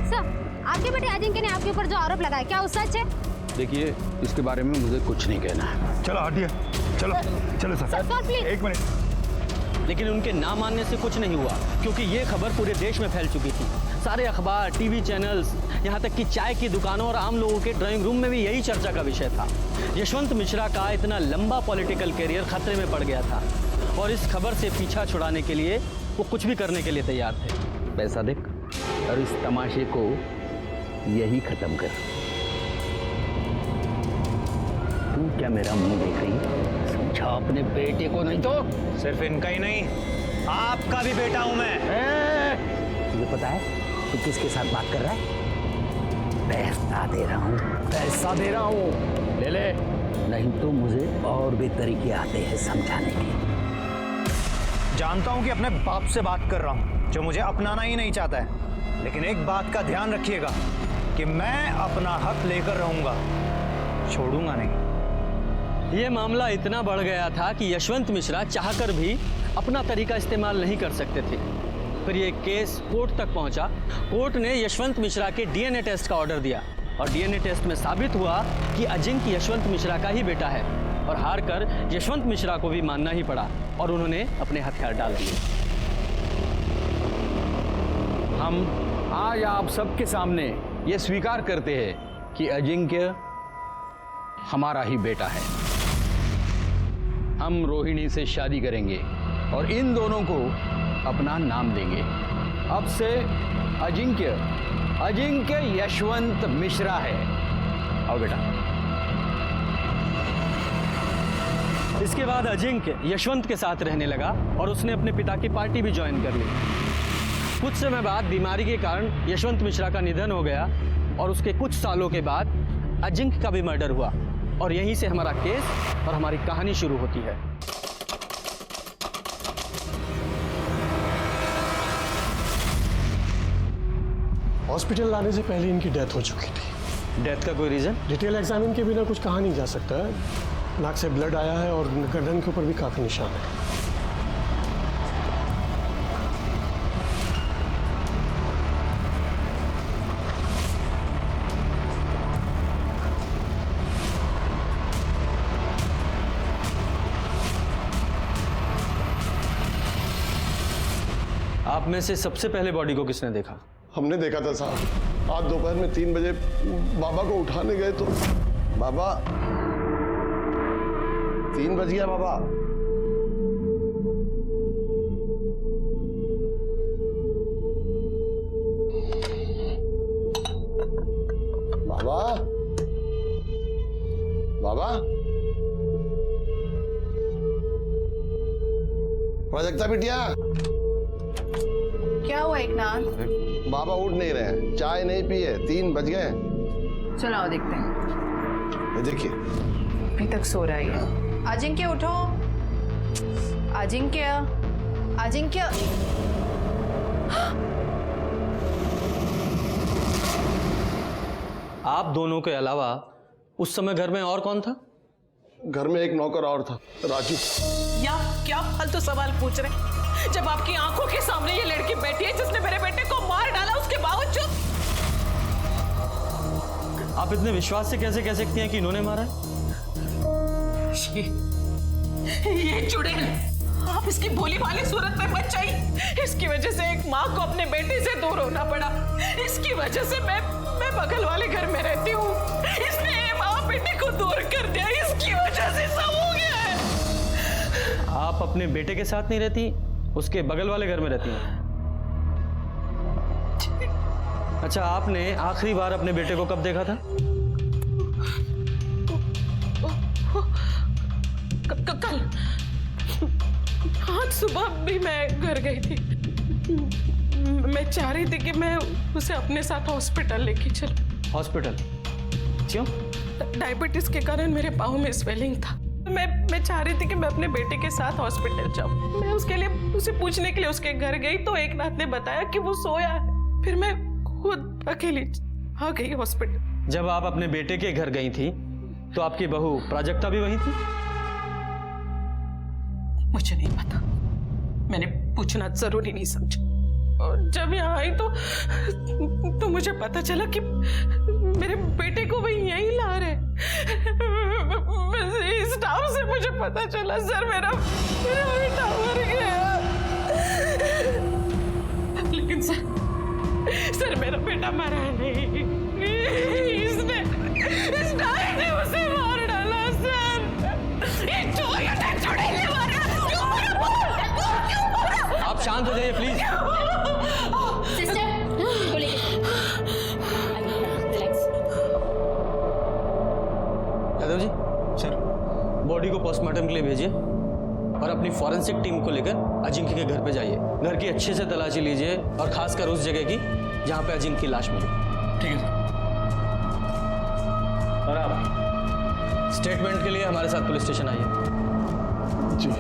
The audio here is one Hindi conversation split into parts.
सर, आपके बेटे अजिंक्य ने आपके ऊपर जो आरोप लगाया, क्या वो सच है? देखिए, इसके बारे में मुझे कुछ नहीं कहना है। चलो हटिए, चलो चलो सर। Sir please. एक मिनट। लेकिन उनके ना मानने से कुछ नहीं हुआ, क्योंकि ये खबर पूरे देश में फैल चुकी थी। सारे अखबार, टीवी चैनल्स, यहाँ तक कि चाय की दुकानों और आम लोगों के ड्राइंग रूम में भी यही चर्चा का विषय था। यशवंत मिश्रा का इतना लंबा पॉलिटिकल करियर खतरे में पड़ गया था और इस खबर से पीछा छुड़ाने के लिए वो कुछ भी करने के लिए तैयार थे। पैसा देख और इस तमाशे को यही खत्म कर। तू क्या मेरा मुंह देख रही? समझा अपने बेटे को, नहीं तो सिर्फ इनका ही नहीं, आपका भी बेटा हूं मैं। तुझे पता है तू किसके साथ बात कर रहा है? पैसा दे रहा हूँ, पैसा दे रहा हूँ, ले ले, नहीं तो मुझे और भी तरीके आते हैं समझाने के। जानता हूं कि अपने बाप से बात कर रहा हूं, जो मुझे अपनाना ही नहीं चाहता है, लेकिन एक बात का ध्यान रखिएगा कि मैं अपना हक लेकर रहूंगा, छोड़ूंगा नहीं। ये मामला इतना बढ़ गया था कि यशवंत मिश्रा चाहकर भी अपना तरीका इस्तेमाल नहीं कर सकते थे। फिर ये केस कोर्ट तक पहुंचा। कोर्ट ने यशवंत मिश्रा के डीएनए टेस्ट का ऑर्डर दिया और डीएनए टेस्ट में साबित हुआ कि अजिंक्य यशवंत मिश्रा का ही बेटा है और हार कर यशवंत मिश्रा को भी मानना ही पड़ा और उन्होंने अपने हथियार डाल दिए। हम आज आप सबके सामने ये स्वीकार करते हैं कि अजिंक्य हमारा ही बेटा है। हम रोहिणी से शादी करेंगे और इन दोनों को अपना नाम देंगे। अब से अजिंक्य यशवंत मिश्रा है। आओ बेटा। इसके बाद अजिंक्य यशवंत के साथ रहने लगा और उसने अपने पिता की पार्टी भी ज्वाइन कर ली। कुछ समय बाद बीमारी के कारण यशवंत मिश्रा का निधन हो गया और उसके कुछ सालों के बाद अजिंक्य का भी मर्डर हुआ और यहीं से हमारा केस और हमारी कहानी शुरू होती है। हॉस्पिटल लाने से पहले इनकी डेथ हो चुकी थी। डेथ का कोई रीजन? डिटेल एग्जामिन के बिना कुछ कहा नहीं जा सकता है। नाक से ब्लड आया है और गर्दन के ऊपर भी काफी निशान है। आप में से सबसे पहले बॉडी को किसने देखा? हमने देखा था साहब। आज दोपहर में 3 बजे बाबा को उठाने गए तो बाबा 3 बज गया बाबा। बाबा बाबा प्राजक्ता बिटिया, क्या हुआ एकनाथ? बाबा उठ नहीं रहे हैं, चाय नहीं पी है, 3 बज गए। चलो आओ देखते हैं। ये देखिए अभी तक सो रहा है। अजिंक्य उठो। अजिंक्य, अजिंक्य। आप दोनों के अलावा उस समय घर में और कौन था? घर में एक नौकर और था, राजू। या क्या फालतू सवाल पूछ रहे? जब आपकी आंखों के सामने ये लड़की बैठी है जिसने मेरे बेटे को मार डाला, उसके बावजूद आप इतने विश्वास से कैसे कह सकती हैं कि इन्होंने मारा है? ये चुड़ैल, आप इसकी भोली भाली सूरत में मत जाइए। इसकी वजह से एक माँ को अपने बेटे से दूर होना पड़ा। इसकी वजह से मैं बगल वाले घर में रहती हूँ। इसने माँ बेटे को दूर कर दिया, इसकी वजह से सब हो गया है। आप अपने बेटे के साथ नहीं रहती, उसके बगल वाले घर में रहती हैं। अच्छा, आपने आखिरी बार अपने बेटे को कब देखा था? कल। आज सुबह भी मैं घर गई थी। मैं चाह रही थी कि मैं उसे अपने साथ हॉस्पिटल लेके चलूं। हॉस्पिटल? क्यों? डायबिटीज के कारण मेरे पाँव में स्वेलिंग था। मैं चाह रही थी कि मैं अपने बेटे के साथ हॉस्पिटल जाऊं। मैं उसके लिए उसे पूछने के लिए उसके घर गई तो एकनाथ ने बताया कि वो सोया है। फिर मैं खुद अकेली आ गई हॉस्पिटल। जब आप अपने बेटे के घर गई थी तो आपकी बहू प्राजक्ता भी वहीं थी? मुझे नहीं पता, मैंने पूछना जरूरी नहीं समझा। और जब यहाँ आई तो मुझे पता चला कि मेरे बेटे को भी यहीं ला रहे। इस टाइम से मुझे पता चला सर मेरा बेटा मर गया। लेकिन सर मेरा बेटा मरा नहीं, इसने इस नाई ने उसे मार डाला सर। ये चुड़ैल मारा। आप शांत हो जाइए प्लीज। सिस्टर इसको लेके relax. Yadav ji sir, body को पोस्टमार्टम के लिए भेजिए और अपनी फॉरेंसिक टीम को लेकर अजिंक्य के घर पे जाइए। घर की अच्छे से तलाशी लीजिए और खासकर उस जगह की जहां पे अजिंक्य की लाश मिली। ठीक है सर। और आप स्टेटमेंट के लिए हमारे साथ पुलिस स्टेशन आइए। जी।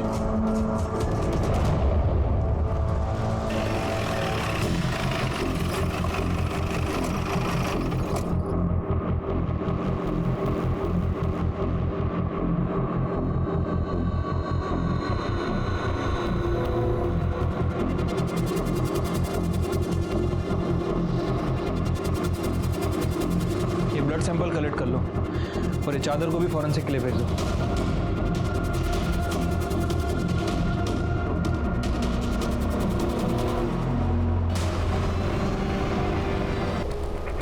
ये ब्लड सैंपल कलेक्ट कर लो और ये चादर को भी फॉरेंसिक के लिए भेज दो।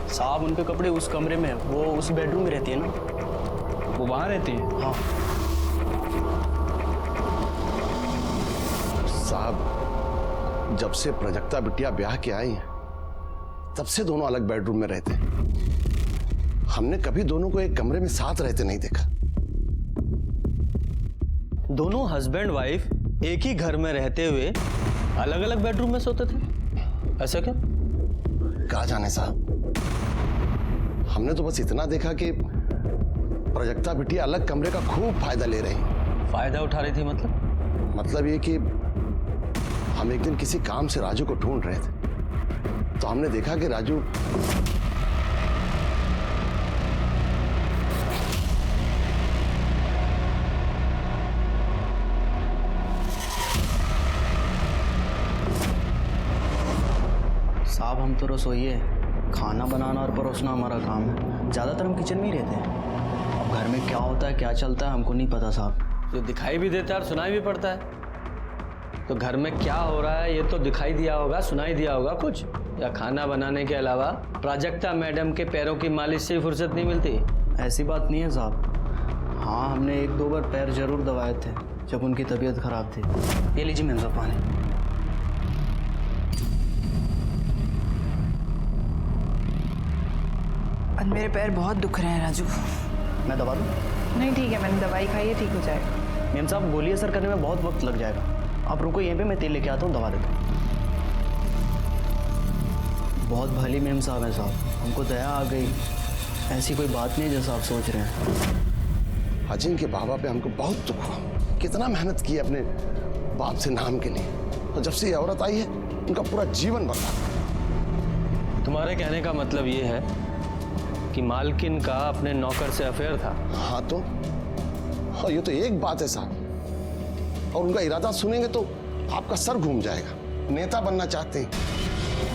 साहब उनके कपड़े उस कमरे में, वो उसी बेडरूम में रहती है ना? वो वहां रहती है? हाँ साहब, जब से प्रजक्ता बिटिया ब्याह के आई है तब से दोनों अलग बेडरूम में रहते हैं। हमने कभी दोनों को एक कमरे में साथ रहते नहीं देखा। दोनों हस्बैंड वाइफ एक ही घर में रहते हुए अलग अलग बेडरूम में सोते थे, ऐसा क्या? कहा जाने साहब, हमने तो बस इतना देखा कि प्रजक्ता बिटिया अलग कमरे का खूब फायदा ले रही। फायदा उठा रही थी मतलब ये कि हम एक दिन किसी काम से राजू को ढूंढ रहे थे तो हमने देखा कि राजू साहब, हम तो रसोइये, खाना बनाना और परोसना हमारा काम है। ज़्यादातर हम किचन में ही रहते हैं। अब घर में क्या होता है क्या चलता है हमको नहीं पता साहब। जो दिखाई भी देता है और सुनाई भी पड़ता है। तो घर में क्या हो रहा है ये तो दिखाई दिया होगा, सुनाई दिया होगा कुछ? या खाना बनाने के अलावा प्राजक्ता मैडम के पैरों की मालिश से फुर्सत नहीं मिलती? ऐसी बात नहीं है साहब। हाँ, हमने 1-2 बार पैर जरूर दबाए थे जब उनकी तबीयत खराब थी। ये लीजिए मेम साहब पानी। मेरे पैर बहुत दुख रहे हैं राजू। मैं दबा दूँ? नहीं ठीक है, मैंने दवाई खाई है, ठीक हो जाएगा। मेम साहब गोली असर करने में बहुत वक्त लग जाएगा। आप रुको यहीं पे, मैं तेल लेके आता हूँ, दवा देता हूँ। बहुत भली मेम साहब हैं साहब, हमको दया आ गई। ऐसी कोई बात नहीं है जैसा आप सोच रहे हैं। अजिंक्य के बाबा पे हमको बहुत दुख हुआ। कितना मेहनत की अपने बाप से नाम के लिए, तो जब से ये औरत आई है उनका पूरा जीवन बदला। तुम्हारे कहने का मतलब ये है कि मालकिन का अपने नौकर से अफेयर था? हाँ तो, हाँ ये तो एक बात है साहब, और उनका इरादा सुनेंगे तो आपका सर घूम जाएगा। नेता बनना चाहते हैं,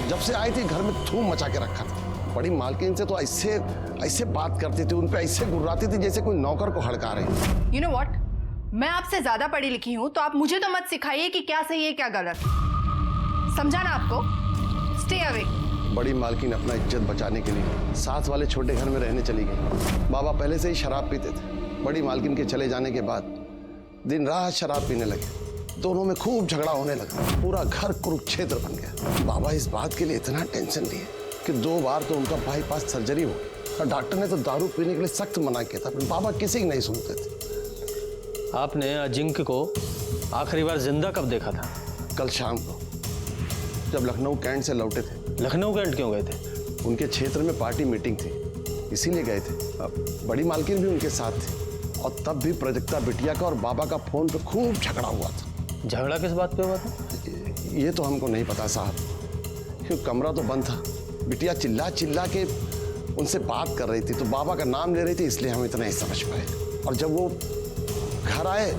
जब से आई थी घर में धूम मचा के रखा था। बड़ी मालकिन से तो ऐसे बात करती थी, उन पे ऐसे गुर्राती थी जैसे कोई नौकर को हड़का रहे। You know what? मैं आपसे ज्यादा पढ़ी लिखी हूँ तो आप मुझे तो मत सिखाइए कि क्या सही है क्या गलत। समझा ना आपको? Stay away. बड़ी मालकिन अपना इज्जत बचाने के लिए साथ वाले छोटे घर में रहने चली गई। बाबा पहले से ही शराब पीते थे। बड़ी मालकिन के चले जाने के बाद दिन रात शराब पीने लगे। दोनों में खूब झगड़ा होने लगा। पूरा घर कुरुक्षेत्र बन गया। बाबा इस बात के लिए इतना टेंशन लिए कि 2 बार तो उनका बाईपास सर्जरी हो गई और डॉक्टर ने तो दारू पीने के लिए सख्त मना किया था, पर बाबा किसी की नहीं सुनते थे। आपने अजिंक्य को आखिरी बार जिंदा कब देखा था? कल शाम को जब लखनऊ कैंट से लौटे थे। लखनऊ कैंट क्यों गए थे? उनके क्षेत्र में पार्टी मीटिंग थी, इसीलिए गए थे। बड़ी मालकिन भी उनके साथ थी और तब भी प्रजक्ता बिटिया का और बाबा का फोन पे खूब झगड़ा हुआ था। झगड़ा किस बात पे हुआ था? ये तो हमको नहीं पता साहब, क्योंकि कमरा तो बंद था। बिटिया चिल्ला चिल्ला के उनसे बात कर रही थी तो बाबा का नाम ले रही थी, इसलिए हम इतना ही समझ पाए। और जब वो घर आए,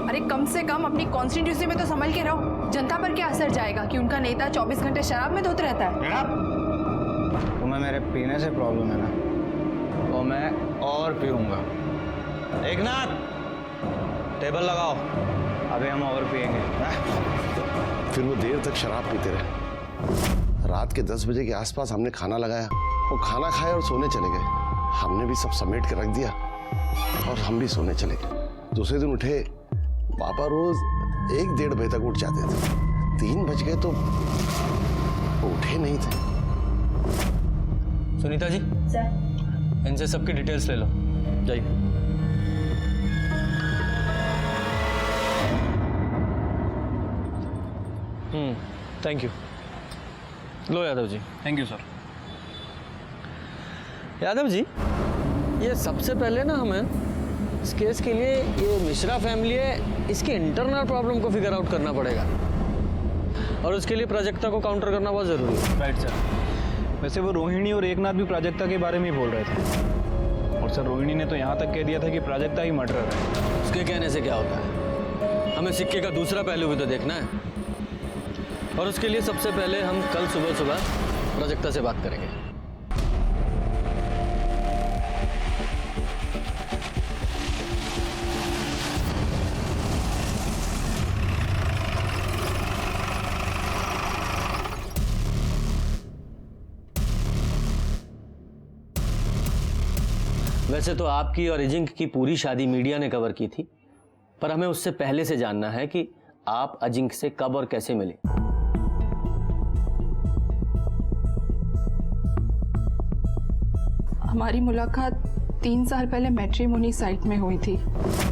अरे कम से कम अपनी कॉन्स्टिट्यूंसी में तो संभल के रहो। जनता पर क्या असर जाएगा कि उनका नेता 24 घंटे शराब में धोते रहता है? तुम्हें मेरे पीने से प्रॉब्लम है ना, तो मैं और पीऊंगा। एकनाथ, टेबल लगाओ, अभी हम और पिएंगे। फिर वो देर तक शराब पीते रहे। रात के 10 बजे के आसपास हमने खाना लगाया, वो खाना खाए और सोने चले गए। हमने भी सब समेट के रख दिया और हम भी सोने चले गए। दूसरे दिन उठे, पापा रोज 1-1:30 बजे तक उठ जाते थे। 3 बज गए तो उठे नहीं थे। सुनीता जी, इनसे सबकी डिटेल्स ले लो, जाइए। Thank you. लो Yadav ji. Thank you sir. Yadav ji, ये सबसे पहले ना हमें इस केस के लिए ये मिश्रा फैमिली है, इसके इंटरनल प्रॉब्लम को फिगर आउट करना पड़ेगा और उसके लिए प्राजक्ता को काउंटर करना बहुत ज़रूरी है। Right sir. वैसे वो रोहिणी और एकनाथ भी प्राजक्ता के बारे में ही बोल रहे थे, और सर रोहिणी ने तो यहाँ तक कह दिया था कि प्राजक्ता ही मर्डरर है। उसके कहने से क्या होता है, हमें सिक्के का दूसरा पहलू भी तो देखना है, और उसके लिए सबसे पहले हम कल सुबह प्राजक्ता से बात करेंगे। वैसे तो आपकी और अजिंक की पूरी शादी मीडिया ने कवर की थी, पर हमें उससे पहले से जानना है कि आप अजिंक से कब और कैसे मिले। हमारी मुलाकात 3 साल पहले मैट्रिमोनी साइट में हुई थी।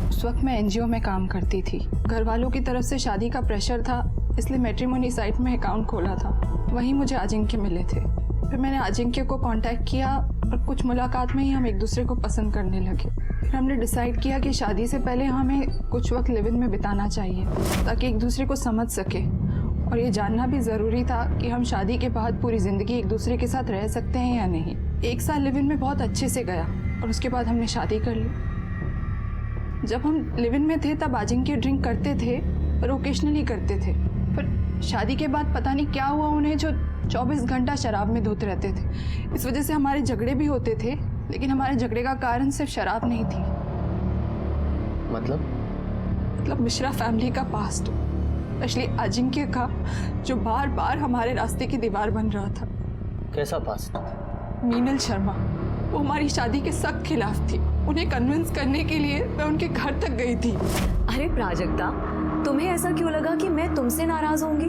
उस वक्त मैं एनजीओ में काम करती थी। घर वालों की तरफ से शादी का प्रेशर था, इसलिए मैट्रिमोनी साइट में अकाउंट खोला था। वहीं मुझे अजिंक्य मिले थे। फिर मैंने अजिंक्य को कांटेक्ट किया और कुछ मुलाकात में ही हम एक दूसरे को पसंद करने लगे। फिर हमने डिसाइड किया कि शादी से पहले हमें कुछ वक्त लिव इन में बिताना चाहिए ताकि एक दूसरे को समझ सके, और ये जानना भी ज़रूरी था कि हम शादी के बाद पूरी ज़िंदगी एक दूसरे के साथ रह सकते हैं या नहीं। 1 साल लिव इन में बहुत अच्छे से गया और उसके बाद हमने शादी कर ली। जब हम लिव इन में थे तब अजिंक्य ड्रिंक करते थे, पर ओकेशनली करते थे। पर शादी के बाद पता नहीं क्या हुआ उन्हें, जो 24 घंटा शराब में धोते रहते थे। इस वजह से हमारे झगड़े भी होते थे, लेकिन हमारे झगड़े का कारण सिर्फ शराब नहीं थी। मतलब मिश्रा फैमिली का पास्ट, स्पेशली अजिंक्य का, जो बार बार हमारे रास्ते की दीवार बन रहा था। कैसा पास्ट? मीनल शर्मा, वो हमारी शादी के सख्त खिलाफ थी। उन्हें कन्विंस करने के लिए मैं उनके घर तक गई थी। अरे प्राजक्ता, तुम्हें ऐसा क्यों लगा कि मैं तुमसे नाराज होंगी?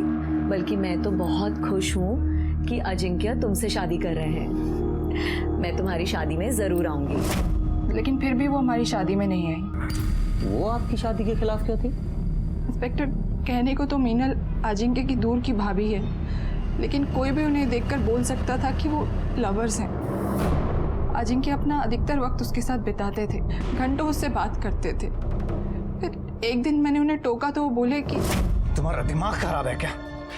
बल्कि मैं तो बहुत खुश हूँ कि अजिंक्य तुमसे शादी कर रहे हैं। मैं तुम्हारी शादी में जरूर आऊंगी। लेकिन फिर भी वो हमारी शादी में नहीं आई। वो आपकी शादी के खिलाफ क्यों थी? इंस्पेक्टर, कहने को तो मीनल अजिंक्य की दूर की भाभी है, लेकिन कोई भी उन्हें देखकर बोल सकता था कि वो लवर्स हैं। अजिंक्य अपना अधिकतर वक्त उसके साथ बिताते थे, घंटों उससे बात करते थे। फिर एक दिन मैंने उन्हें टोका तो वो बोले कि तुम्हारा दिमाग खराब है क्या?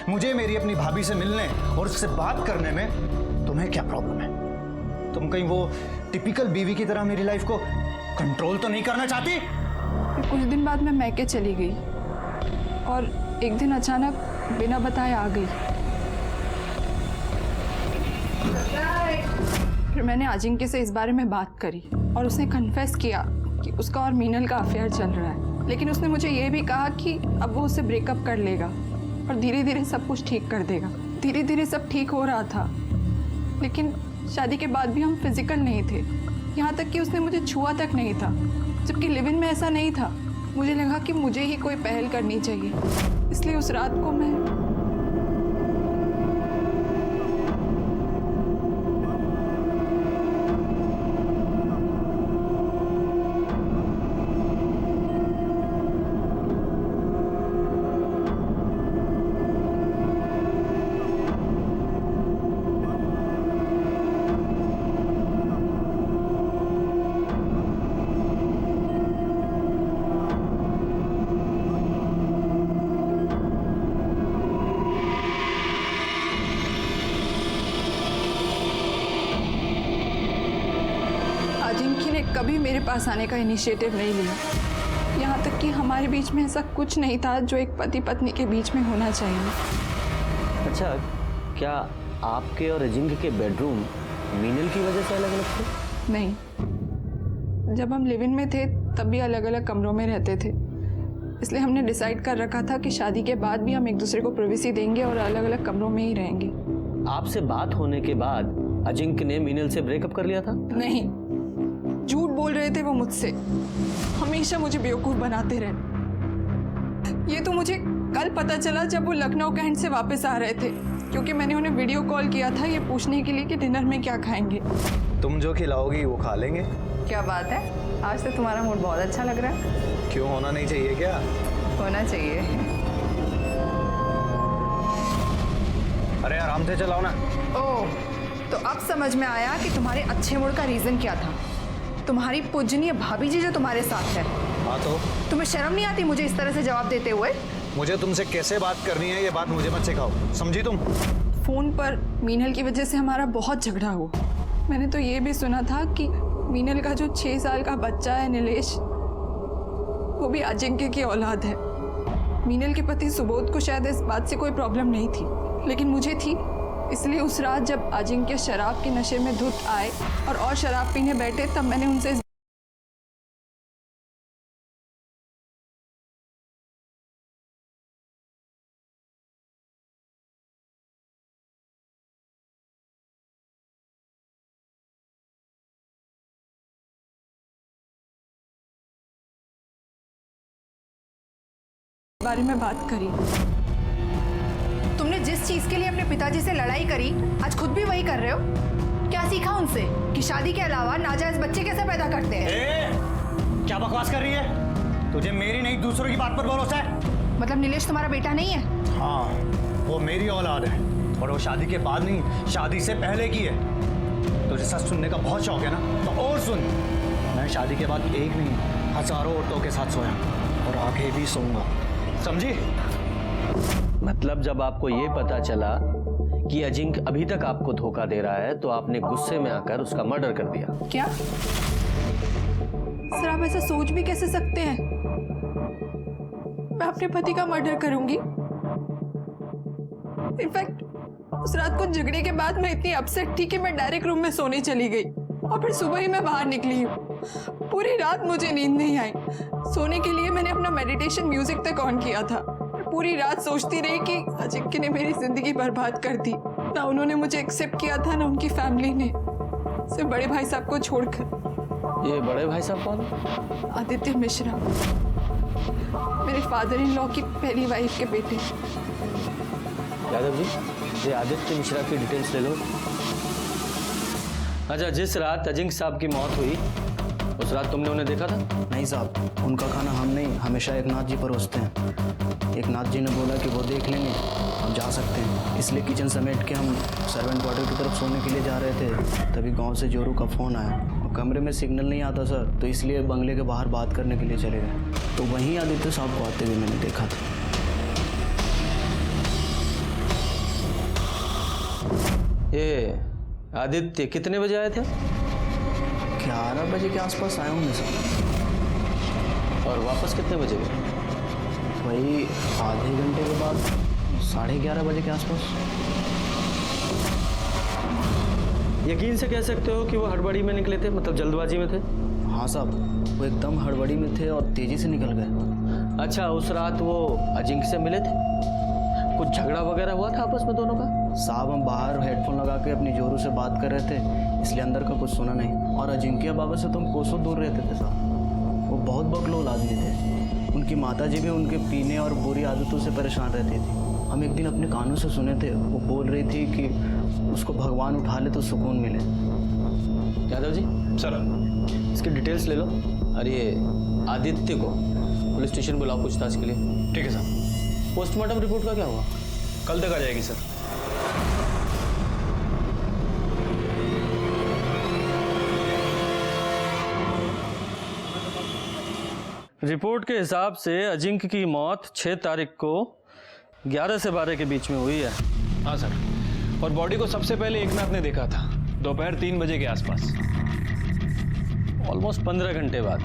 मुझे मेरी अपनी भाभी से मिलने और उससे बात करने में तुम्हें क्या प्रॉब्लम है? तुम कहीं वो टिपिकल बीवी की तरह मेरी लाइफ को कंट्रोल तो नहीं करना चाहती? फिर कुछ दिन बाद मैं मैके चली गई और एक दिन अचानक बिना बताए आ गई। फिर मैंने अजिंक्य से इस बारे में बात करी और उसने कन्फेस किया कि उसका और मीनल का अफेयर चल रहा है। लेकिन उसने मुझे ये भी कहा कि अब वो उससे ब्रेकअप कर लेगा और धीरे धीरे सब कुछ ठीक कर देगा। धीरे धीरे सब ठीक हो रहा था, लेकिन शादी के बाद भी हम फिजिकल नहीं थे। यहाँ तक कि उसने मुझे छुआ तक नहीं था, जबकि लिव इन में ऐसा नहीं था। मुझे लगा कि मुझे ही कोई पहल करनी चाहिए, इसलिए उस रात को मैं कभी मेरे पास आने का इनिशिएटिव नहीं लिया। यहाँ तक कि हमारे बीच में ऐसा कुछ नहीं था जो एक पति पत्नी के बीच में होना चाहिए। अच्छा, क्या आपके और अजिंक्य के बेडरूम मीनल की वजह से अलग अलग थे? नहीं, जब हम लिव इन में थे तब भी अलग अलग कमरों में रहते थे, इसलिए हमने डिसाइड कर रखा था कि शादी के बाद भी हम एक दूसरे को प्राइवेसी देंगे और अलग अलग कमरों में ही रहेंगे। आपसे बात होने के बाद अजिंक्य ने मीनल से ब्रेकअप कर लिया था? नहीं, झूठ बोल रहे थे वो मुझसे, हमेशा मुझे बेवकूफ बनाते रहे। ये तो मुझे कल पता चला जब वो लखनऊ कैंट से वापस आ रहे थे, क्योंकि मैंने उन्हें वीडियो कॉल किया था ये पूछने के लिए कि डिनर में क्या खाएंगे। तुम जो खिलाओगी वो खा लेंगे। क्या बात है, आज तो तुम्हारा मूड बहुत अच्छा लग रहा है। क्यों, होना नहीं चाहिए क्या? होना चाहिए। अरे आराम से चलाओ ना। ओह, तो अब समझ में आया कि तुम्हारे अच्छे मूड का रीजन क्या था। तुम्हारी पूजनीय भाभी जी जो तुम्हारे साथ है। हाँ तो तुम्हें शर्म नहीं आती मुझे इस तरह से जवाब देते हुए? मुझे तुमसे कैसे बात करनी है ये बात मुझे मत सिखाओ, समझी तुम? फोन पर मीनल की वजह से हमारा बहुत झगड़ा हुआ। मैंने तो ये भी सुना था कि मीनल का जो 6 साल का बच्चा है नीलेश, वो भी अजिंक्य की औलाद है। मीनल के पति सुबोध को शायद इस बात से कोई प्रॉब्लम नहीं थी, लेकिन मुझे थी। इसलिए उस रात जब अजिंक्य शराब के नशे में धुत आए और शराब पीने बैठे, तब मैंने उनसे इस बारे में बात करी। तुमने जिस चीज के लिए अपने पिताजी से लड़ाई करी, आज खुद भी वही कर रहे हो। क्या सीखा उनसे कि शादी के अलावा नाजायज बच्चे कैसे पैदा करते हैं? क्या बकवास कर रही है? तुझे मेरी नहीं दूसरों की बात पर भरोसा है? मतलब नीलेश तुम्हारा बेटा नहीं है? हाँ, वो मेरी औलाद है, और वो शादी के बाद नहीं, शादी से पहले की है। तुझे सच सुनने का बहुत शौक है ना, तो और सुन। मैं शादी के बाद एक नहीं, हजारों औरतों के साथ सोया और आगे भी सोऊंगा, समझी? मतलब जब आपको ये पता चला कि अजिंक्य अभी तक आपको धोखा दे रहा है, तो आपने गुस्से में आकर उसका मर्डर कर दिया? क्या सर, आप ऐसा सोच भी कैसे सकते हैं? मैं अपने पति का मर्डर करूंगी? इनफैक्ट उस रात को झगड़े के बाद मैं इतनी अपसेट थी कि मैं डायरेक्ट रूम में सोने चली गई, और फिर सुबह ही मैं बाहर निकली हूँ। पूरी रात मुझे नींद नहीं आई। सोने के लिए मैंने अपना मेडिटेशन म्यूजिक तक ऑन किया था। पूरी रात सोचती रही कि अजिंक्य ने मेरी जिंदगी बर्बाद कर दी। ना उन्होंने मुझे एक्सेप्ट किया था, ना उनकी फैमिली ने, सिर्फ बड़े भाई साहब को छोड़कर। ये बड़े भाई साहब कौन? आदित्य मिश्रा, मेरे फादर इन लॉ की पहली वाइफ के बेटे। यादव जी, ये आदित्य मिश्रा की डिटेल्स ले लो। अच्छा, जिस रात अजिंक्य साहब की मौत हुई, उस रात तुमने उन्हें देखा था? नहीं साहब, उनका खाना हम नहीं, हमेशा एकनाथ जी परोसते हैं। एकनाथ जी ने बोला कि वो देख लेंगे, हम जा सकते हैं, इसलिए किचन समेट के हम सर्वेंट क्वार्टर की तरफ सोने के लिए जा रहे थे। तभी गांव से जोरू का फ़ोन आया। कमरे में सिग्नल नहीं आता सर, तो इसलिए बंगले के बाहर बात करने के लिए चले गए, तो वहीं आदित्य साहब को आते हुए मैंने देखा था। ये आदित्य कितने बजे आए थे? 11 बजे के आसपास आया हूँ सर। और वापस कितने बजे गए? वही आधे घंटे के बाद 11:30 बजे के आसपास। यकीन से कह सकते हो कि वो हड़बड़ी में निकले थे, मतलब जल्दबाजी में थे? हाँ साहब, वो एकदम हड़बड़ी में थे और तेजी से निकल गए। अच्छा, उस रात वो अजिंक्य से मिले थे? कुछ झगड़ा वगैरह हुआ था आपस में दोनों का? साहब, हम बाहर हेडफोन लगा के अपनी जोरू से बात कर रहे थे, इसलिए अंदर का कुछ सुना नहीं। और अजिंक्य बाबा से तो हम कोसों दूर रहते थे साहब। वो बहुत बकलोल आदमी थे। उनकी माताजी भी उनके पीने और बुरी आदतों से परेशान रहती थी। हम एक दिन अपने कानों से सुने थे, वो बोल रही थी कि उसको भगवान उठा ले तो सुकून मिले। यादव जी सर, इसकी डिटेल्स ले लो, और ये आदित्य को पुलिस स्टेशन बुलाओ पूछताछ के लिए। ठीक है सर। पोस्टमार्टम रिपोर्ट का क्या हुआ? कल तक आ जाएगी सर। रिपोर्ट के हिसाब से अजिंक्य की मौत 6 तारीख को 11 से 12 के बीच में हुई है। हाँ सर, और बॉडी को सबसे पहले एकनाथ ने देखा था दोपहर 3 बजे के आसपास, ऑलमोस्ट 15 घंटे बाद।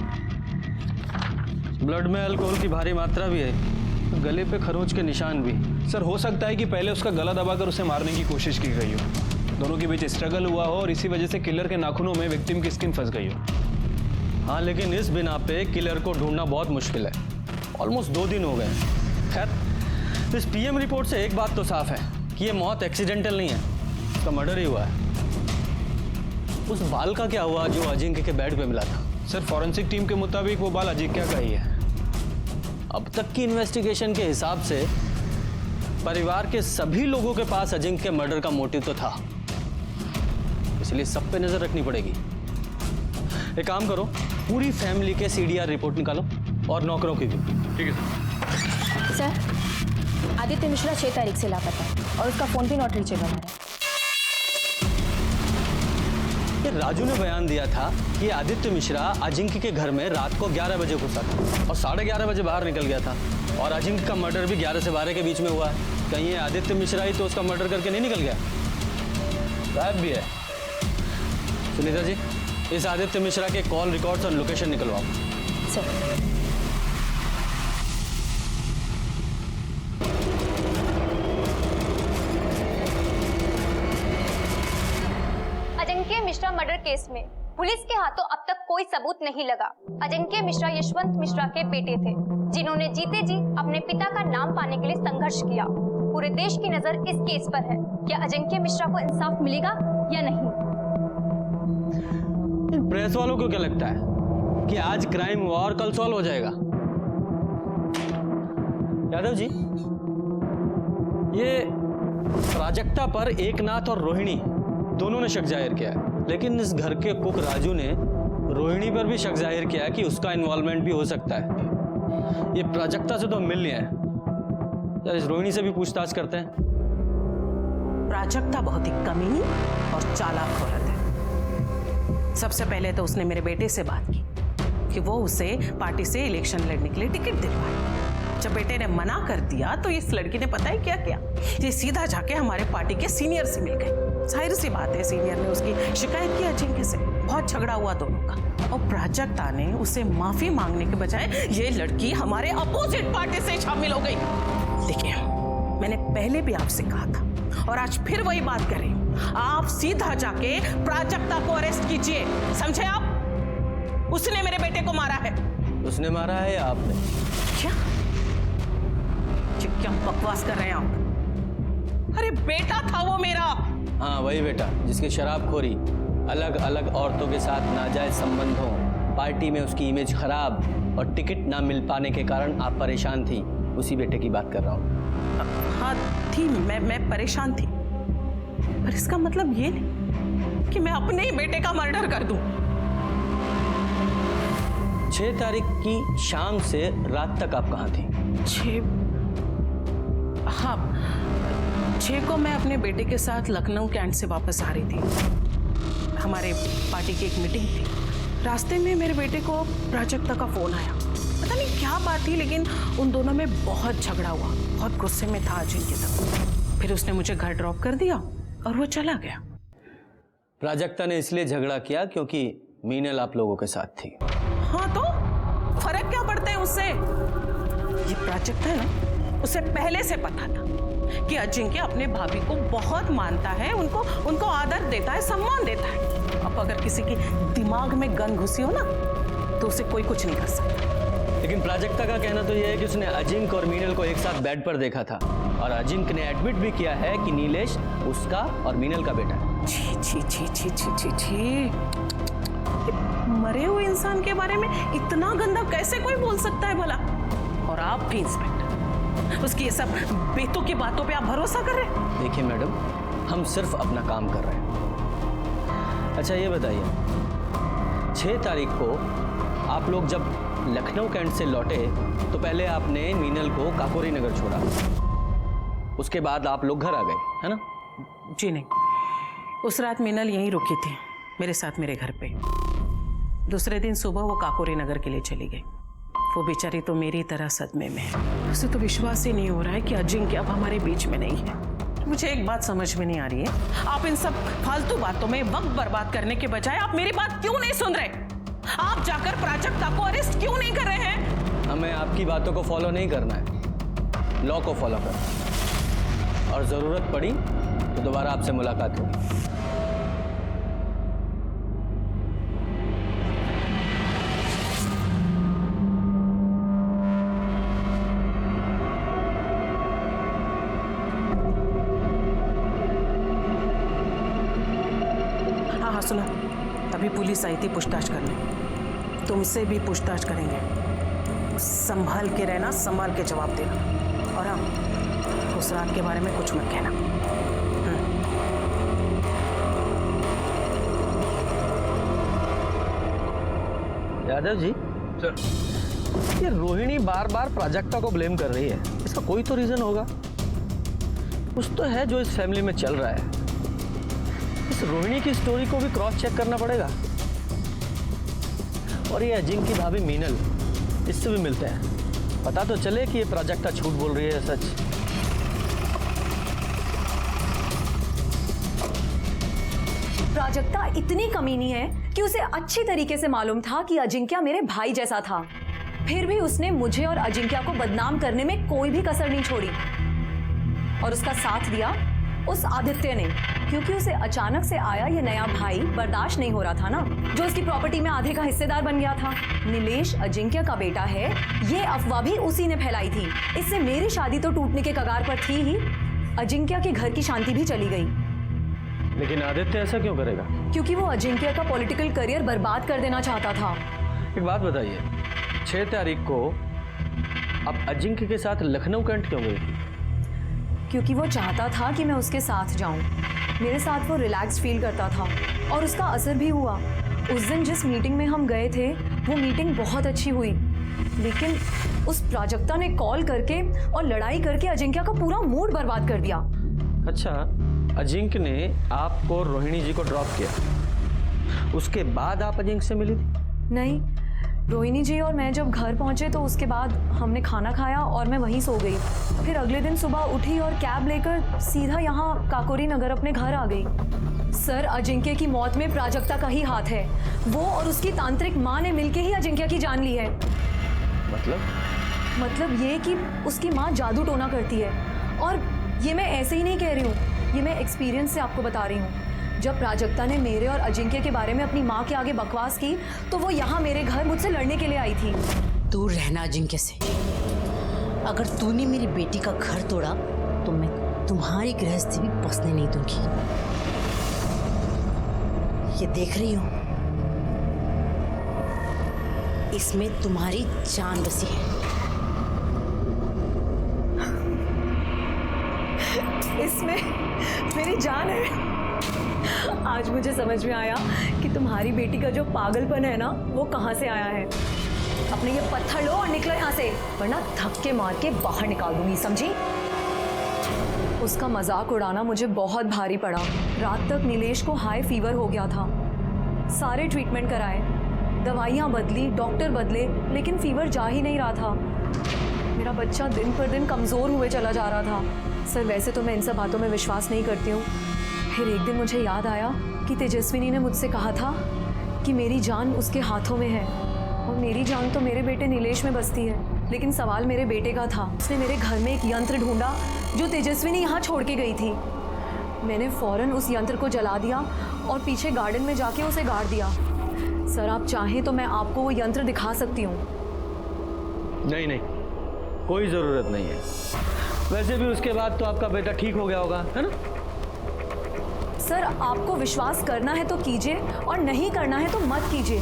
ब्लड में अल्कोहल की भारी मात्रा भी है, गले पे खरोच के निशान भी। सर हो सकता है कि पहले उसका गला दबाकर उसे मारने की कोशिश की गई हो, दोनों के बीच स्ट्रगल हुआ हो और इसी वजह से किलर के नाखूनों में विक्टिम की स्किन फंस गई हो। हाँ, लेकिन इस बिना पे किलर को ढूंढना बहुत मुश्किल है। ऑलमोस्ट 2 दिन हो गए। खैर, इस पीएम रिपोर्ट से एक बात तो साफ है कि ये मौत एक्सीडेंटल नहीं है, इसका मर्डर ही हुआ है। उस बाल का क्या हुआ जो अजिंक्य के बेड पे मिला था? सर फॉरेंसिक टीम के मुताबिक वो बाल अजिंक्य का ही है। अब तक की इन्वेस्टिगेशन के हिसाब से परिवार के सभी लोगों के पास अजिंक्य के मर्डर का मोटिव तो था, इसलिए सब पे नजर रखनी पड़ेगी। एक काम करो, पूरी फैमिली के सीडीआर रिपोर्ट निकालो और नौकरों की भी। ठीक है सर, आदित्य मिश्रा 6 तारीख से लापता है और उसका फोन भी नॉट रीचेबल है। राजू ने बयान दिया था कि आदित्य मिश्रा अजिंक्य के घर में रात को 11 बजे घुसा था और 11:30 बजे बाहर निकल गया था, और अजिंक्य का मर्डर भी 11 से 12 के बीच में हुआ है। कहीं ये आदित्य मिश्रा ही तो उसका मर्डर करके नहीं निकल गया? गायब भी है। सुनीता जी, इस आदित्य मिश्रा के कॉल रिकॉर्ड्स और लोकेशन निकलवाओ। Sir, Ajinkya Mishra murder case में पुलिस के हाथों अब तक कोई सबूत नहीं लगा। अजिंक्य मिश्रा यशवंत मिश्रा के बेटे थे, जिन्होंने जीते जी अपने पिता का नाम पाने के लिए संघर्ष किया। पूरे देश की नजर इस केस पर है। क्या अजिंक्य मिश्रा को इंसाफ मिलेगा या नहीं? इन प्रेस वालों को क्या लगता है कि आज क्राइम हुआ और कल सॉल्व हो जाएगा? यादव जी, ये प्राजक्ता पर एकनाथ और रोहिणी दोनों ने शक जाहिर किया है, लेकिन इस घर के कुक राजू ने रोहिणी पर भी शक जाहिर किया है कि उसका इन्वॉल्वमेंट भी हो सकता है। ये प्राजक्ता से तो हम मिल लिए हैं, यार इस रोहिणी से भी पूछताछ करते हैं। प्राजक्ता बहुत ही कमीनी और चालाक औरत है। सबसे पहले तो उसने मेरे बेटे से बात की कि वो उसे पार्टी से इलेक्शन लड़ने के लिए टिकट दिलवाए। जब बेटे ने मना कर दिया तो इस लड़की ने पता है क्या किया, ये सीधा जाके हमारे पार्टी के सीनियर से मिल गई। जाहिर सी बात है, सीनियर ने उसकी शिकायत की अजिंक्य से, बहुत झगड़ा हुआ दोनों का, और प्राजक्ता ने उसे माफी मांगने के बजाय ये लड़की हमारे अपोजिट पार्टी से शामिल हो गई। देखिए, मैंने पहले भी आपसे कहा था और आज फिर वही बात कर रही हूं, आप सीधा जाके प्राजक्ता को अरेस्ट कीजिए, समझे आप? उसने मेरे बेटे को मारा है। उसने मारा है या आपने? क्या बकवास कर रहे हैं आप? अरे बेटा था वो मेरा। हाँ, वही बेटा जिसकी शराबखोरी, अलग अलग औरतों के साथ नाजायज संबंधों, पार्टी में उसकी इमेज खराब और टिकट ना मिल पाने के कारण आप परेशान थी, उसी बेटे की बात कर रहा हूँ। हाँ थी, मैं परेशान थी, पर इसका मतलब ये नहीं कि मैं अपने ही बेटे का मर्डर कर दूं। 6 तारीख की शाम से रात तक आप कहाँ थी? 6 को मैं अपने बेटे के साथ लखनऊ कैंट से वापस आ रही थी। हमारे पार्टी की एक मीटिंग थी। रास्ते में मेरे बेटे को प्राजक्ता का फोन आया। पता नहीं क्या बात थी, लेकिन उन दोनों में बहुत झगड़ा हुआ। बहुत गुस्से में था अजिंक्य तक। फिर उसने मुझे घर ड्रॉप कर दिया और वो चला गया। प्राजक्ता ने इसलिए झगड़ा किया क्योंकि मीनल आप लोगों के साथ थी। हाँ तो फर्क क्या पड़ता है उससे? ये प्राजक्ता है ना, उसे पहले से पता था कि अजिंक्य अपने भाभी को बहुत मानता है, उनको आदर देता है, सम्मान देता है। अब अगर किसी की दिमाग में गन घुसी हो ना, तो उसे कोई कुछ नहीं कर सकता। लेकिन प्राजक्ता का कहना तो यह है कि उसने अजिंक्य और मीनल को एक साथ बेड पर देखा था, और अजिंक्य ने एडमिट भी किया है कि नीलेश उसका और मीनल का बेटा है। छी छी छी छी छी छी छी, मरे हुए इंसान के बारे में इतना गंदा कैसे कोई बोल सकता है भला? और आप भी इंस्पेक्टर, उसकी ये सब बेतुकी की बातों पे आप भरोसा कर रहे हैं? देखिए मैडम, हम सिर्फ अपना काम कर रहे हैं। अच्छा ये बताइए, 6 तारीख को आप लोग जब लखनऊ कैंट से लौटे तो पहले आपने मीनल को काकोरी नगर छोड़ा, उसके बाद आप लोग घर आ गए, है ना? जी नहीं, उस रात मीनल यहीं रुकी थी मेरे साथ मेरे घर पे। दूसरे दिन सुबह वो काकोरी नगर के लिए चली गई। वो बेचारी तो मेरी तरह सदमे में है। उसे तो विश्वास ही नहीं हो रहा है कि अजिंक्य अब हमारे बीच में नहीं है। मुझे एक बात समझ में नहीं आ रही है, आप इन सब फालतू बातों में वक्त बर्बाद करने के बजाय आप मेरी बात क्यों नहीं सुन रहे? आप जाकर प्राजक्ता को अरेस्ट क्यों नहीं कर रहे हैं? हमें आपकी बातों को फॉलो नहीं करना है, लॉ को फॉलो करना है। और जरूरत पड़ी तो दोबारा आपसे मुलाकात होगी। हाँ हाँ सुनो, अभी पुलिस आई थी पूछताछ करने, तुमसे भी पूछताछ करेंगे। संभाल के रहना, संभाल के जवाब देना। और हाँ, उस रात के बारे में कुछ मत कहना। यादव जी सर, ये रोहिणी बार बार प्राजक्ता को ब्लेम कर रही है, इसका कोई तो रीजन होगा। कुछ तो है जो इस फैमिली में चल रहा है। इस रोहिणी की स्टोरी को भी क्रॉस चेक करना पड़ेगा। और ये अजिंक्य की भाभी मीनल, इससे भी मिलते हैं, पता तो चले कि ये प्राजक्ता झूठ बोल रही है सच। प्राजक्ता इतनी कमीनी है कि उसे अच्छी तरीके से मालूम था कि अजिंक्य मेरे भाई जैसा था, फिर भी उसने मुझे और अजिंक्य को बदनाम करने में कोई भी कसर नहीं छोड़ी। और उसका साथ दिया उस आदित्य ने, क्योंकि उसे अचानक से आया ये नया भाई बर्दाश्त नहीं हो रहा था ना, जो उसकी प्रॉपर्टी में आधे का हिस्सेदार बन गया था। नीलेश अजिंक्य का बेटा है, ये अफवाह भी उसी ने फैलाई थी। इससे मेरी शादी तो टूटने के कगार पर थी ही, अजिंक्य के घर की शांति भी चली गई। लेकिन आदित्य ऐसा क्यों करेगा? क्योंकि वो अजिंक्य का पॉलिटिकल करियर बर्बाद कर देना चाहता था। एक बात बताइए, 6 तारीख को आप अजिंक्य के साथ लखनऊ कैंट क्यों गए? क्योंकि वो चाहता था कि मैं उसके साथ जाऊं। मेरे साथ वो रिलैक्स फील करता था और उसका असर भी हुआ। उस दिन जिस मीटिंग में हम गए थे, वो मीटिंग बहुत अच्छी हुई, लेकिन उस प्राजक्ता ने कॉल करके और लड़ाई करके अजिंक्य का पूरा मूड बर्बाद कर दिया। अच्छा, अजिंक्य ने आपको रोहिणी जी को ड्रॉप किया, उसके बाद आप अजिंक्य से मिली थी? नहीं, रोहिणी जी और मैं जब घर पहुंचे तो उसके बाद हमने खाना खाया और मैं वहीं सो गई। फिर अगले दिन सुबह उठी और कैब लेकर सीधा यहाँ काकोरी नगर अपने घर आ गई। सर, अजिंक्य की मौत में प्राजक्ता का ही हाथ है। वो और उसकी तांत्रिक माँ ने मिलकर ही अजिंक्य की जान ली है। मतलब ये कि उसकी माँ जादू टोना करती है। और ये मैं ऐसे ही नहीं कह रही हूँ, ये मैं एक्सपीरियंस से आपको बता रही हूँ। जब प्राजक्ता ने मेरे और अजिंक्य के बारे में अपनी माँ के आगे बकवास की, तो वो यहाँ मेरे घर मुझसे लड़ने के लिए आई थी। दूर रहना अजिंक्य से। अगर तूने मेरी बेटी का घर तोड़ा तो मैं तुम्हारी गृहस्थी भी बसने नहीं दूंगी। ये देख रही हो, इसमें तुम्हारी जान बसी है। इसमें मेरी जान है। आज मुझे समझ में आया कि तुम्हारी बेटी का जो पागलपन है ना, वो कहाँ से आया है। अपने ये पत्थर लो और निकलो यहाँ से, वरना धक्के मार के बाहर निकाल दूंगी, समझी? उसका मजाक उड़ाना मुझे बहुत भारी पड़ा। रात तक नीलेश को हाई फीवर हो गया था। सारे ट्रीटमेंट कराए, दवाइयाँ बदली, डॉक्टर बदले, लेकिन फीवर जा ही नहीं रहा था। मेरा बच्चा दिन पर दिन कमज़ोर हुए चला जा रहा था। सर, वैसे तो मैं इन सब बातों में विश्वास नहीं करती हूँ। फिर एक दिन मुझे याद आया कि तेजस्विनी ने मुझसे कहा था कि मेरी जान उसके हाथों में है, और मेरी जान तो मेरे बेटे नीलेश में बसती है। लेकिन सवाल मेरे बेटे का था। उसने मेरे घर में एक यंत्र ढूंढा जो तेजस्विनी यहाँ छोड़ के गई थी। मैंने फौरन उस यंत्र को जला दिया और पीछे गार्डन में जाके उसे गाड़ दिया। सर, आप चाहें तो मैं आपको वो यंत्र दिखा सकती हूँ। नहीं नहीं, कोई ज़रूरत नहीं है। वैसे भी उसके बाद तो आपका बेटा ठीक हो गया होगा, है ना? सर, आपको विश्वास करना है तो कीजिए और नहीं करना है तो मत कीजिए,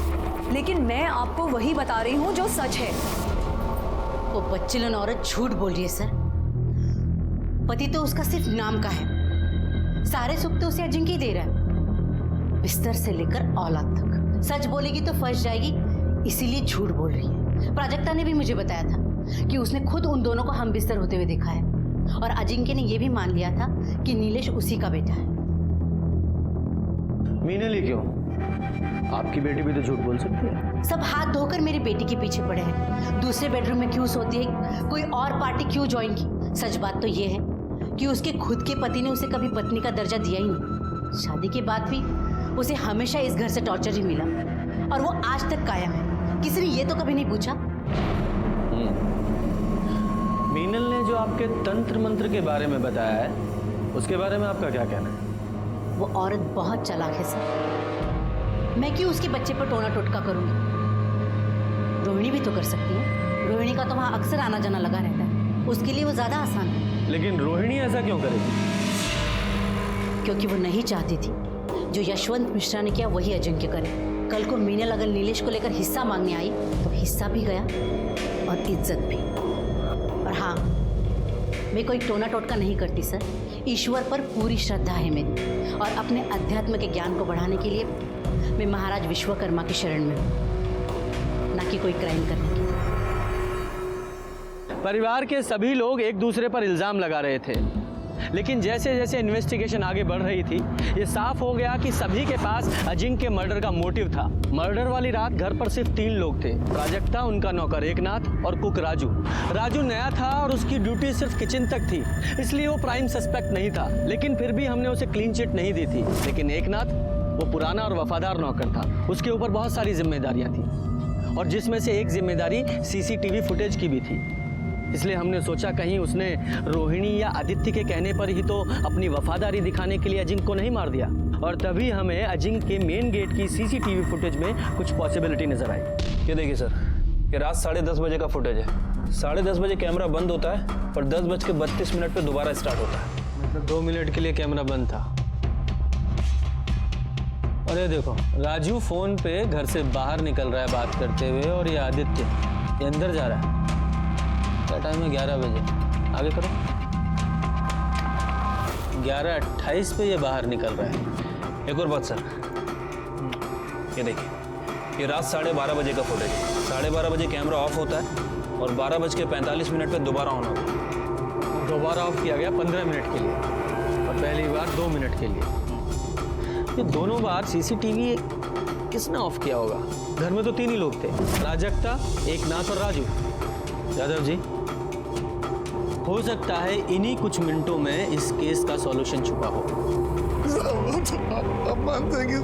लेकिन मैं आपको वही बता रही हूँ जो सच है। वो बच्चेलन औरत झूठ बोल रही है सर। पति तो उसका सिर्फ नाम का है, सारे सुख तो उसे अजिंक्य ही दे रहा है, बिस्तर से लेकर औलाद तक। सच बोलेगी तो फंस जाएगी, इसीलिए झूठ बोल रही है। प्राजक्ता ने भी मुझे बताया था कि उसने खुद उन दोनों को हम बिस्तर होते हुए देखा है, और अजिंक्य ने यह भी मान लिया था कि नीलेश उसी का बेटा है। मीनल ही क्यों? आपकी बेटी भी तो झूठ बोल सकती है। सब हाथ धोकर मेरी बेटी के पीछे पड़े हैं। दूसरे बेडरूम में क्यों सोती है, कोई और पार्टी क्यों ज्वाइन की। सच बात तो ये है कि उसके खुद के पति ने उसे कभी पत्नी का दर्जा दिया ही नहीं। शादी के बाद भी उसे हमेशा इस घर से टॉर्चर ही मिला, और वो आज तक कायम है। किसी ने ये तो कभी नहीं पूछा। मीनल ने जो आपके तंत्र मंत्र के बारे में बताया है, उसके बारे में आपका क्या कहना है? वो औरत बहुत चालाक है सर। मैं क्यों उसके बच्चे पर टोना टोटका करूंगी? रोहिणी भी तो कर सकती है। रोहिणी का तो वहाँ अक्सर आना जाना लगा रहता है, उसके लिए वो ज़्यादा आसान है। लेकिन रोहिणी ऐसा क्यों करेगी? क्योंकि वो नहीं चाहती थी जो यशवंत मिश्रा ने किया वही अजिंक्य करे। कल को मीनल अगर नीलेश को लेकर हिस्सा मांगने आई तो हिस्सा भी गया और इज्जत भी। और हाँ, मैं कोई टोना टोटका नहीं करती सर। ईश्वर पर पूरी श्रद्धा है मेरी, और अपने अध्यात्म के ज्ञान को बढ़ाने के लिए मैं महाराज विश्वकर्मा की शरण में हूँ, ना कि कोई क्राइम करने की। परिवार के सभी लोग एक दूसरे पर इल्जाम लगा रहे थे, लेकिन जैसे जैसे इन्वेस्टिगेशन आगे बढ़ रही थी, ये साफ हो गया कि सभी के पास अजिंक्य मर्डर का मोटिव था। मर्डर वाली रात घर पर सिर्फ 3 लोग थे, प्राजक्ता, उनका नौकर एकनाथ और कुक राजू। राजू नया था और उसकी ड्यूटी सिर्फ किचन तक थी, इसलिए वो प्राइम सस्पेक्ट नहीं था, लेकिन फिर भी हमने उसे क्लीन चिट नहीं दी थी। लेकिन एकनाथ वो पुराना और वफादार नौकर था, उसके ऊपर बहुत सारी जिम्मेदारियां थी, और जिसमें से एक जिम्मेदारी सीसीटीवी फुटेज की भी थी। इसलिए हमने सोचा कहीं उसने रोहिणी या आदित्य के कहने पर ही तो अपनी वफादारी दिखाने के लिए अजिंक्य को नहीं मार दिया। और तभी हमें अजिंक्य के मेन गेट की सीसीटीवी फुटेज में कुछ पॉसिबिलिटी नजर आई। ये देखिए सर, ये रात 10:30 बजे का फुटेज है। 10:30 बजे कैमरा बंद होता है और 10:32 पे दोबारा स्टार्ट होता है। मतलब 2 मिनट के लिए कैमरा बंद था। और ये देखो, राजू फोन पे घर से बाहर निकल रहा है बात करते हुए, और ये आदित्य ये अंदर जा रहा है। क्या टाइम है? 11 बजे। आगे करो। 11:28 पे ये बाहर निकल रहा है। एक और बात सर, ये देखिए, ये रात 12:30 बजे का फुटेज है। 12:30 बजे कैमरा ऑफ होता है और 12:45 पे दोबारा ऑन होता है। दोबारा ऑफ किया गया 15 मिनट के लिए, और पहली बार 2 मिनट के लिए। ये दोनों बार सीसीटीवी किसने ऑफ किया होगा? घर में तो 3 ही लोग थे, प्राजक्ता, एकनाथ और राजू। यादव जी, हो सकता है इन्हीं कुछ मिनटों में इस केस का सॉल्यूशन छुपा हो। अब मानते हैं कि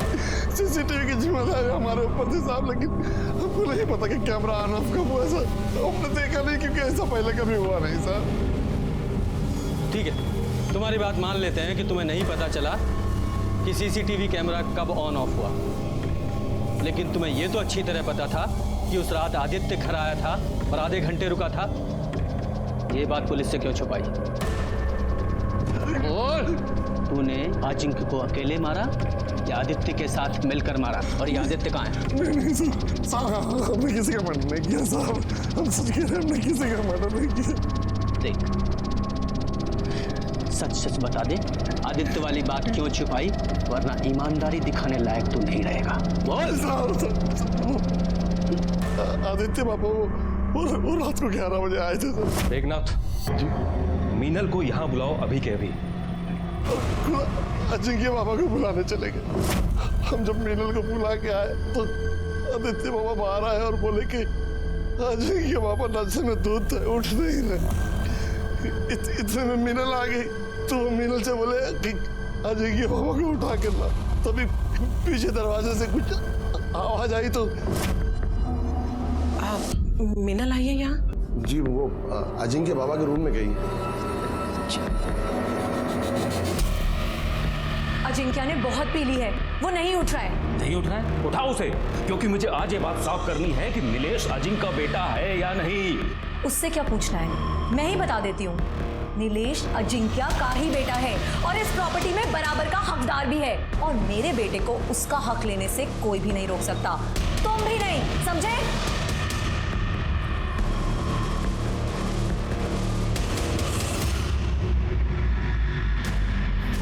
सीसीटीवी की जिम्मेदारी हमारे ऊपर थी साहब, लेकिन हमको नहीं पता कि कैमरा ऑन ऑफ कब हुआ सर। हमने देखा नहीं, क्योंकि ऐसा पहले कभी हुआ नहीं सर। ठीक है, तुम्हारी बात मान लेते हैं कि तुम्हें नहीं पता चला कि सीसीटीवी कैमरा कब ऑन ऑफ हुआ, लेकिन तुम्हें यह तो अच्छी तरह पता था कि उस रात आदित्य घर आया था और आधे घंटे रुका था। ये बात पुलिस से क्यों छुपाई? और तूने अजिंक्य को अकेले मारा या आदित्य के साथ मिलकर मारा? और ये आदित्य कहाँ है? नहीं सर, हमने किसी का मर्डर नहीं किया साहब। हम सच कह रहे हैं, हमने किसी का मर्डर नहीं किया। देख, सच सच बता दे, आदित्य वाली बात क्यों छुपाई? वरना ईमानदारी दिखाने लायक तू नहीं रहेगा। बोल। आदित्य बाबा वो रात को 11 बजे आए थे सर। एकनाथ जी, मीनल को यहाँ बुलाओ अभी के अभी। अजिंक्य बाबा को बुलाने चले गए। हम जब मीनल को बुला के आए तो आदित्य बाबा बाहर आए और बोले कि अजिंक्य बाबा नशे में दूध थे, उठ नहीं रहे। इतने में मीनल आ गई तो मीनल से बोले कि अजिंक्य बाबा को उठा के ला। तभी पीछे दरवाजे से कुछ आवाज आई तो मीनल आई है यहाँ? जी, वो अजिंक्य बाबा के रूम में गई। अजिंक्य ने बहुत पी ली है, वो नहीं उठ रहा है। नहीं उठ रहा है? उठाओ उसे, क्योंकि मुझे आज ये बात साफ करनी है कि नीलेश अजिंक्य का बेटा है या नहीं। उससे क्या पूछना है, मैं ही बता देती हूँ। नीलेश अजिंक्य का ही बेटा है और इस प्रॉपर्टी में बराबर का हकदार भी है, और मेरे बेटे को उसका हक लेने से कोई भी नहीं रोक सकता, तुम भी नहीं, समझे?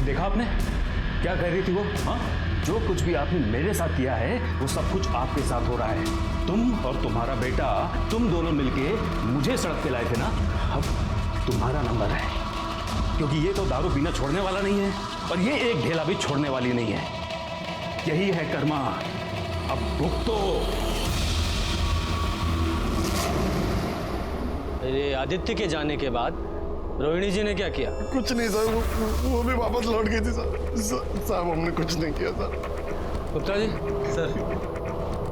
देखा आपने क्या कह रही थी वो? हाँ, जो कुछ भी आपने मेरे साथ किया है वो सब कुछ आपके साथ हो रहा है। तुम और तुम्हारा बेटा, तुम दोनों मिलके मुझे सड़क पे लाए थे ना। अब तुम्हारा नंबर है, क्योंकि ये तो दारू पीना छोड़ने वाला नहीं है और ये एक ढेला भी छोड़ने वाली नहीं है। यही है कर्मा, अब भुगतो। अरे आदित्य के जाने के बाद रोहिणी जी ने क्या किया? कुछ नहीं सर, वो भी वापस लौट गई थी सर। साहब हमने कुछ नहीं किया सर। गुप्ता जी। सर,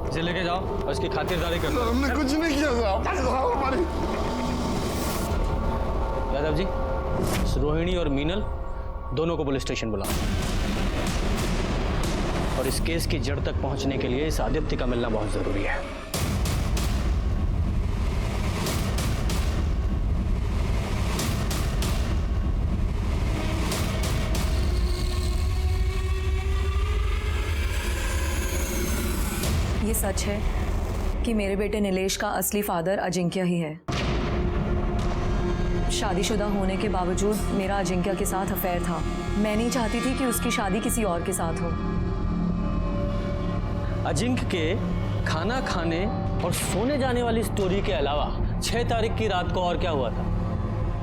इसे लेके जाओ और इसकी खातिरदारी करो। हमने कुछ नहीं किया साहब। हमारी यादव जी, इस रोहिणी और मीनल दोनों को पुलिस स्टेशन बुलाओ और इस केस की जड़ तक पहुंचने के लिए इस आदित्य का मिलना बहुत जरूरी है। ये सच है कि मेरे बेटे नीलेश का असली फादर अजिंक्य ही है। शादीशुदा होने के बावजूद मेरा अजिंक्य के साथ अफेयर था। मैं नहीं चाहती थी कि उसकी शादी किसी और के साथ हो। अजिंक्य के खाना खाने और सोने जाने वाली स्टोरी के अलावा 6 तारीख की रात को और क्या हुआ था?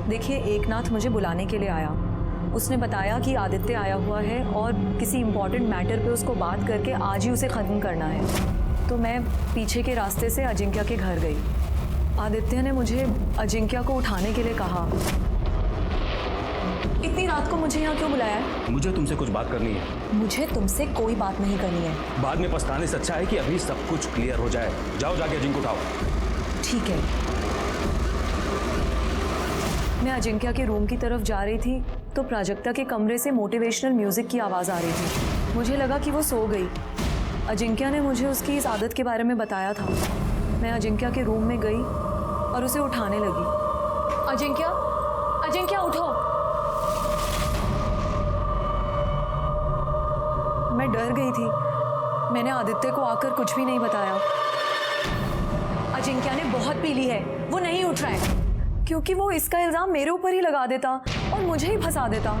देखिए, एकनाथ मुझे बुलाने के लिए आया। उसने बताया कि आदित्य आया हुआ है और किसी इम्पोर्टेंट मैटर पे उसको बात करके आज ही उसे ख़त्म करना है। तो मैं पीछे के रास्ते से अजिंक्य के घर गई। आदित्य ने मुझे अजिंक्य को उठाने के लिए कहा। इतनी रात को मुझे यहाँ क्यों बुलाया है? मुझे तुमसे कुछ बात करनी है। मुझे तुमसे कोई बात नहीं करनी है। बाद में पछताने से अच्छा है कि अभी सब कुछ क्लियर हो जाए। जाओ जाके अजिंक्य उठाओ। ठीक है। मैं अजिंक्य के रूम की तरफ जा रही थी तो प्राजक्ता के कमरे से मोटिवेशनल म्यूजिक की आवाज़ आ रही थी। मुझे लगा कि वो सो गई। अजिंक्य ने मुझे उसकी इस आदत के बारे में बताया था। मैं अजिंक्य के रूम में गई और उसे उठाने लगी। अजिंक्य, अजिंक्य उठो। मैं डर गई थी। मैंने आदित्य को आकर कुछ भी नहीं बताया। अजिंक्य ने बहुत पी ली है, वो नहीं उठ रहा है, क्योंकि वो इसका इल्जाम मेरे ऊपर ही लगा देता और मुझे ही फंसा देता।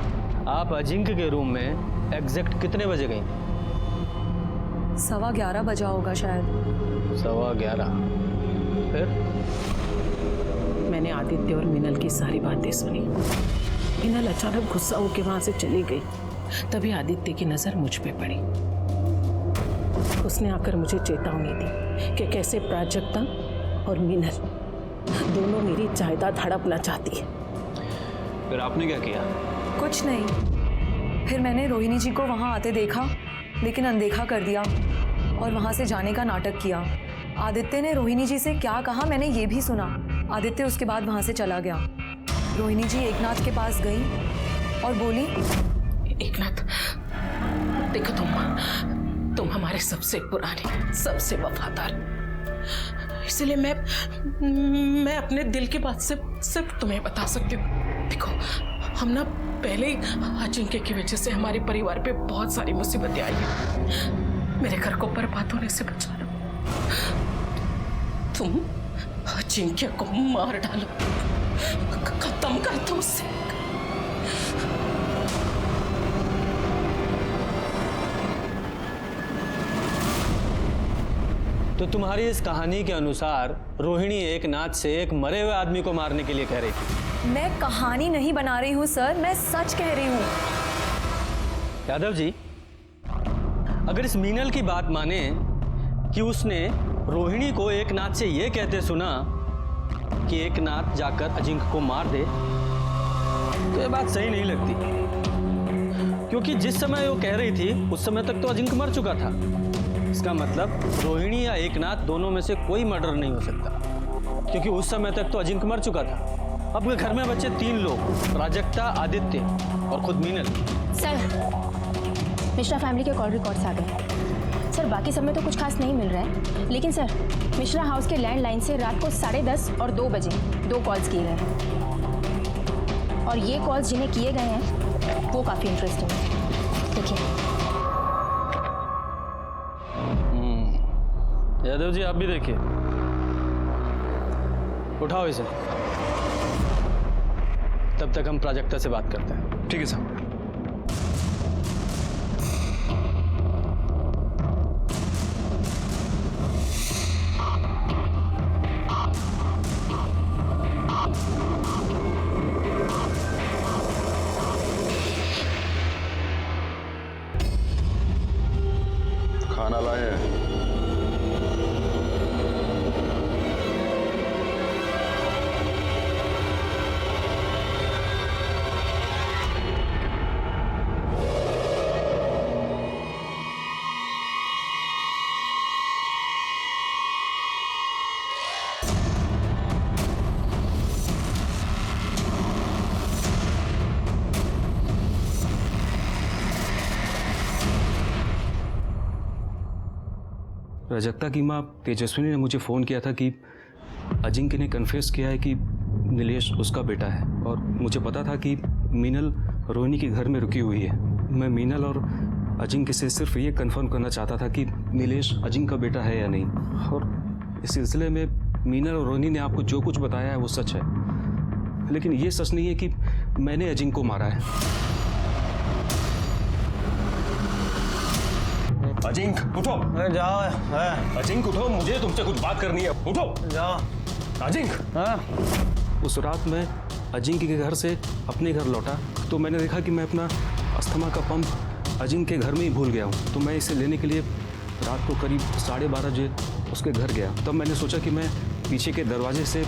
आप अजिंक्य के रूम में एग्जैक्ट कितने बजे गई? 11:15 बजा होगा शायद। 11:15। फिर? मैंने आदित्य और मीनल की सारी बातें सुनी। मीनल अचानक गुस्सा होकर वहां से चली गई। तभी आदित्य की नजर मुझ पे पड़ी। उसने आकर मुझे चेतावनी दी कि कैसे प्राजक्ता और मीनल दोनों मेरी जायदाद हड़पना चाहती है। फिर आपने क्या किया? कुछ नहीं। फिर मैंने रोहिणी जी को वहां आते देखा, लेकिन अनदेखा कर दिया और वहां से जाने का नाटक किया। आदित्य ने रोहिणी जी से क्या कहा मैंने ये भी सुना। आदित्य उसके बाद वहां से चला गया। रोहिणी जी एकनाथ के पास गई और बोली, एकनाथ, देखो तुम हमारे सबसे पुराने, सबसे वफादार, इसलिए मैं अपने दिल की बात सिर्फ तुम्हें बता सकती हूँ। देखो, हम ना पहले ही अजिंक्य की वजह से हमारे परिवार पे बहुत सारी मुसीबतें आई हैं। मेरे घर को बर्बाद होने से बचाना, तुम अजिंक्य को मार डालो, खत्म कर दो उससे। तो तुम्हारी इस कहानी के अनुसार रोहिणी एकनाथ से एक मरे हुए आदमी को मारने के लिए कह रही थी। मैं कहानी नहीं बना रही हूँ सर, मैं सच कह रही हूँ। यादव जी, अगर इस मीनल की बात माने कि उसने रोहिणी को एकनाथ से यह कहते सुना कि एकनाथ जाकर अजिंक्य को मार दे, तो ये बात सही नहीं लगती, क्योंकि जिस समय वो कह रही थी उस समय तक तो अजिंक्य मर चुका था। इसका मतलब रोहिणी या एकनाथ दोनों में से कोई मर्डर नहीं हो सकता, क्योंकि उस समय तक तो अजिंक्य मर चुका था। अब घर में बचे 3 लोग, प्राजक्ता, आदित्य और खुद मीनल। सर, मिश्रा फैमिली के कॉल रिकॉर्ड्स आ गए। सर, बाकी सब में तो कुछ खास नहीं मिल रहा है, लेकिन सर मिश्रा हाउस के लैंडलाइन से रात को 10:30 और 2 बजे 2 कॉल्स किए गए हैं, और ये कॉल्स जिन्हें किए गए हैं वो काफ़ी इंटरेस्टिंग है। देखिए। यादव जी, आप भी देखिए। उठाओ इसे, तब तक हम प्राजक्ता से बात करते हैं। ठीक है साहब। खाना लाए हैं। रजक्ता की माँ तेजस्विनी ने मुझे फ़ोन किया था कि अजिंक्य ने कन्फेस किया है कि नीलेश उसका बेटा है, और मुझे पता था कि मीनल रोहिणी के घर में रुकी हुई है। मैं मीनल और अजिंक्य से सिर्फ ये कंफर्म करना चाहता था कि नीलेश अजिंक्य का बेटा है या नहीं, और इस सिलसिले में मीनल और रोहिणी ने आपको जो कुछ बताया है वो सच है, लेकिन ये सच नहीं है कि मैंने अजिंक्य को मारा है। अजिंक्य उठो। जाओ। अजिंक्य उठो, मुझे तुमसे कुछ बात करनी है। उठो जाओ। अजिंक्य। उस रात मैं अजिंक्य के घर से अपने घर लौटा तो मैंने देखा कि मैं अपना अस्थमा का पंप अजिंक्य के घर में ही भूल गया हूँ। तो मैं इसे लेने के लिए रात को करीब 12:30 बजे उसके घर गया। तब मैंने सोचा कि मैं पीछे के दरवाजे से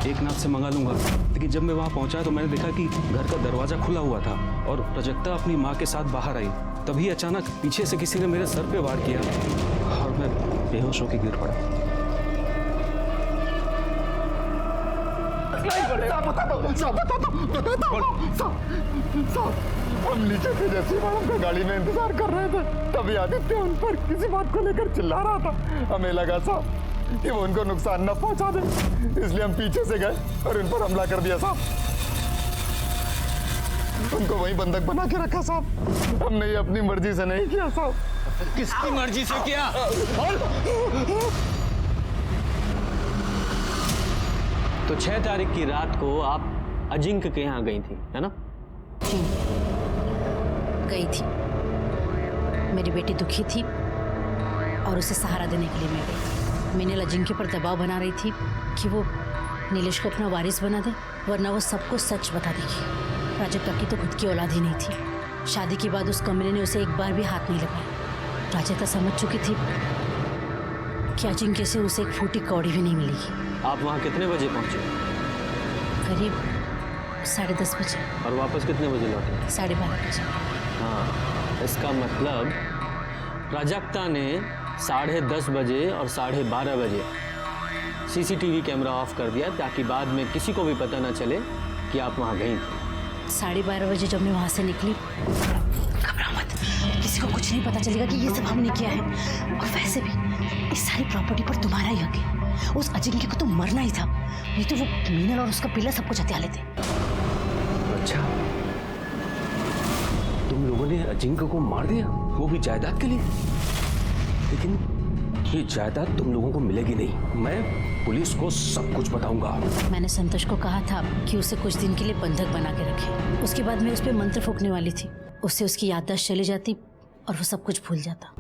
एक नाथ से मंगा लूँगा, लेकिन जब मैं वहाँ पहुँचा तो मैंने देखा कि घर का दरवाज़ा खुला हुआ था और रजक्ता अपनी माँ के साथ बाहर आई। तभी अचानक पीछे से किसी ने मेरे सर पे वार किया और मैं बेहोश होकर गिर पड़ा। हम नीचे थे, जैसे मैडम का गाड़ी में इंतजार कर रहे थे, तभी आदित्य उन पर किसी बात को लेकर चिल्ला रहा था। हमें लगा साहब कि वो उनको नुकसान न पहुंचा दे, इसलिए हम पीछे से गए और उन पर हमला कर दिया साहब। उनको वहीं बंधक बना के रखा साहब। हमने ये अपनी मर्जी से नहीं किया साहब। किसकी मर्जी से किया? तो 6 तारीख की रात को आप अजिंक्य के यहाँ गई थी, है ना? गई थी। मेरी बेटी दुखी थी और उसे सहारा देने के लिए मैं गई। मीनल अजिंक्य पर दबाव बना रही थी कि वो नीलेश को अपना वारिस बना दे, वरना वो सबको सच बता देगी। प्राजक्ता की तो खुद की औलाद ही नहीं थी। शादी के बाद उस कमरे ने उसे एक बार भी हाथ नहीं लगाया। प्राजक्ता समझ चुकी थी कि अजिंक्य से उसे एक फूटी कौड़ी भी नहीं मिलेगी। आप वहाँ कितने बजे पहुँचे? करीब 10:30 बजे। और वापस कितने बजे लौटे? 12:30 बजे। हाँ, इसका मतलब प्राजक्ता ने 10:30 बजे और 12:30 बजे सीसीटीवी कैमरा ऑफ कर दिया ताकि बाद में किसी को भी पता ना चले कि आप वहाँ गई थी। 12:30 बजे जब मैं वहाँ से निकली, घबरा मत, किसी को कुछ नहीं पता चलेगा कि ये सब हमने किया है। और वैसे भी इस सारी प्रॉपर्टी पर तुम्हारा ही हक है। उस अजिंक्य को तो मरना ही था, नहीं तो वो मीनल और उसका पिल्ला सब कुछ हत्या लेते। अच्छा, तुम लोगों ने अजिंक्य को मार दिया, वो भी जायदाद के लिए? लेकिन ये जायदाद तुम लोगों को मिलेगी नहीं। मैं पुलिस को सब कुछ बताऊंगा। मैंने संतोष को कहा था कि उसे कुछ दिन के लिए बंधक बना के रखे। उसके बाद मैं उस पर मंत्र फूंकने वाली थी। उससे उसकी याददाश्त चली जाती और वो सब कुछ भूल जाता।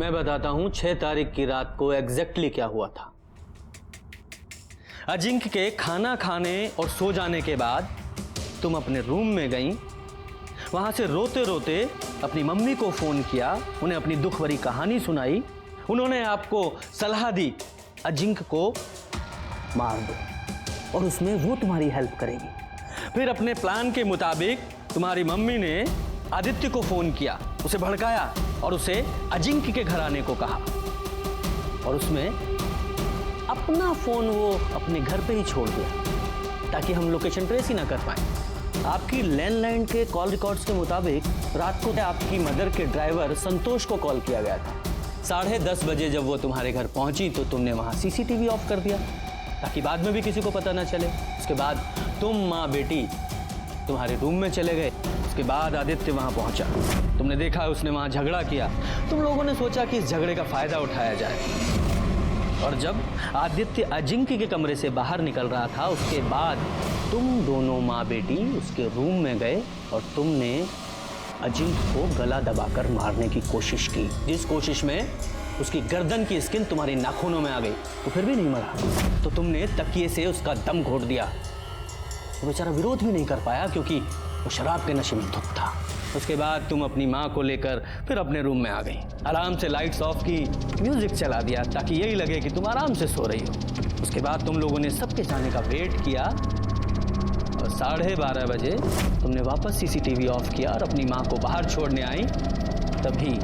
मैं बताता हूँ 6 तारीख की रात को एग्जैक्टली क्या हुआ था। अजिंक्य के खाना खाने और सो जाने के बाद तुम अपने रूम में गई। वहां से रोते रोते अपनी मम्मी को फोन किया, उन्हें अपनी दुख भरी कहानी सुनाई। उन्होंने आपको सलाह दी अजिंक्य को मार दो और उसमें वो तुम्हारी हेल्प करेगी। फिर अपने प्लान के मुताबिक तुम्हारी मम्मी ने आदित्य को फोन किया, उसे भड़काया और उसे अजिंक्य के घर आने को कहा। और उसमें अपना फोन वो अपने घर पे ही छोड़ दिया ताकि हम लोकेशन ट्रेस ही ना कर पाए। आपकी लैंडलाइन के कॉल रिकॉर्ड्स के मुताबिक रात को आपकी मदर के ड्राइवर संतोष को कॉल किया गया था। 10:30 बजे जब वो तुम्हारे घर पहुंची तो तुमने वहां सीसीटीवी ऑफ कर दिया ताकि बाद में भी किसी को पता ना चले। उसके बाद तुम माँ बेटी तुम्हारे रूम में चले गए। उसके बाद आदित्य वहां पहुंचा, तुमने देखा उसने वहां झगड़ा किया। तुम लोगों ने सोचा कि इस झगड़े का फायदा उठाया जाए। और जब आदित्य अजिंक्य के कमरे से बाहर निकल रहा था उसके बाद तुम दोनों माँ बेटी उसके रूम में गए और तुमने अजिंक्य को गला दबाकर मारने की कोशिश की, जिस कोशिश में उसकी गर्दन की स्किन तुम्हारी नाखूनों में आ गई। तो फिर भी नहीं मरा तो तुमने तकिए से उसका दम घोट दिया। वो बेचारा विरोध भी नहीं कर पाया क्योंकि वो शराब के नशे में धुत था। उसके बाद तुम अपनी माँ को लेकर फिर अपने रूम में आ गई। आराम से लाइट्स ऑफ की, म्यूजिक चला दिया ताकि यही लगे कि तुम आराम से सो रही हो। उसके बाद तुम लोगों ने सबके जाने का वेट किया और 12:30 बजे तुमने वापस सीसीटीवी ऑफ किया और अपनी माँ को बाहर छोड़ने आई। तभी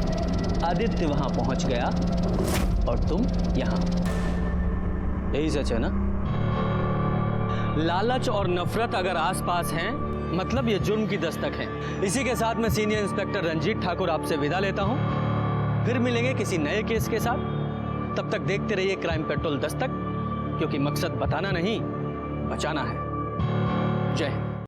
आदित्य वहां पहुंच गया और तुम यहाँ। यही सच है ना? लालच और नफरत अगर आसपास हैं मतलब ये जुर्म की दस्तक है। इसी के साथ मैं सीनियर इंस्पेक्टर रंजीत ठाकुर आपसे विदा लेता हूँ। फिर मिलेंगे किसी नए केस के साथ। तब तक देखते रहिए क्राइम पेट्रोल दस्तक, क्योंकि मकसद बताना नहीं, बचाना है। जय हिंद।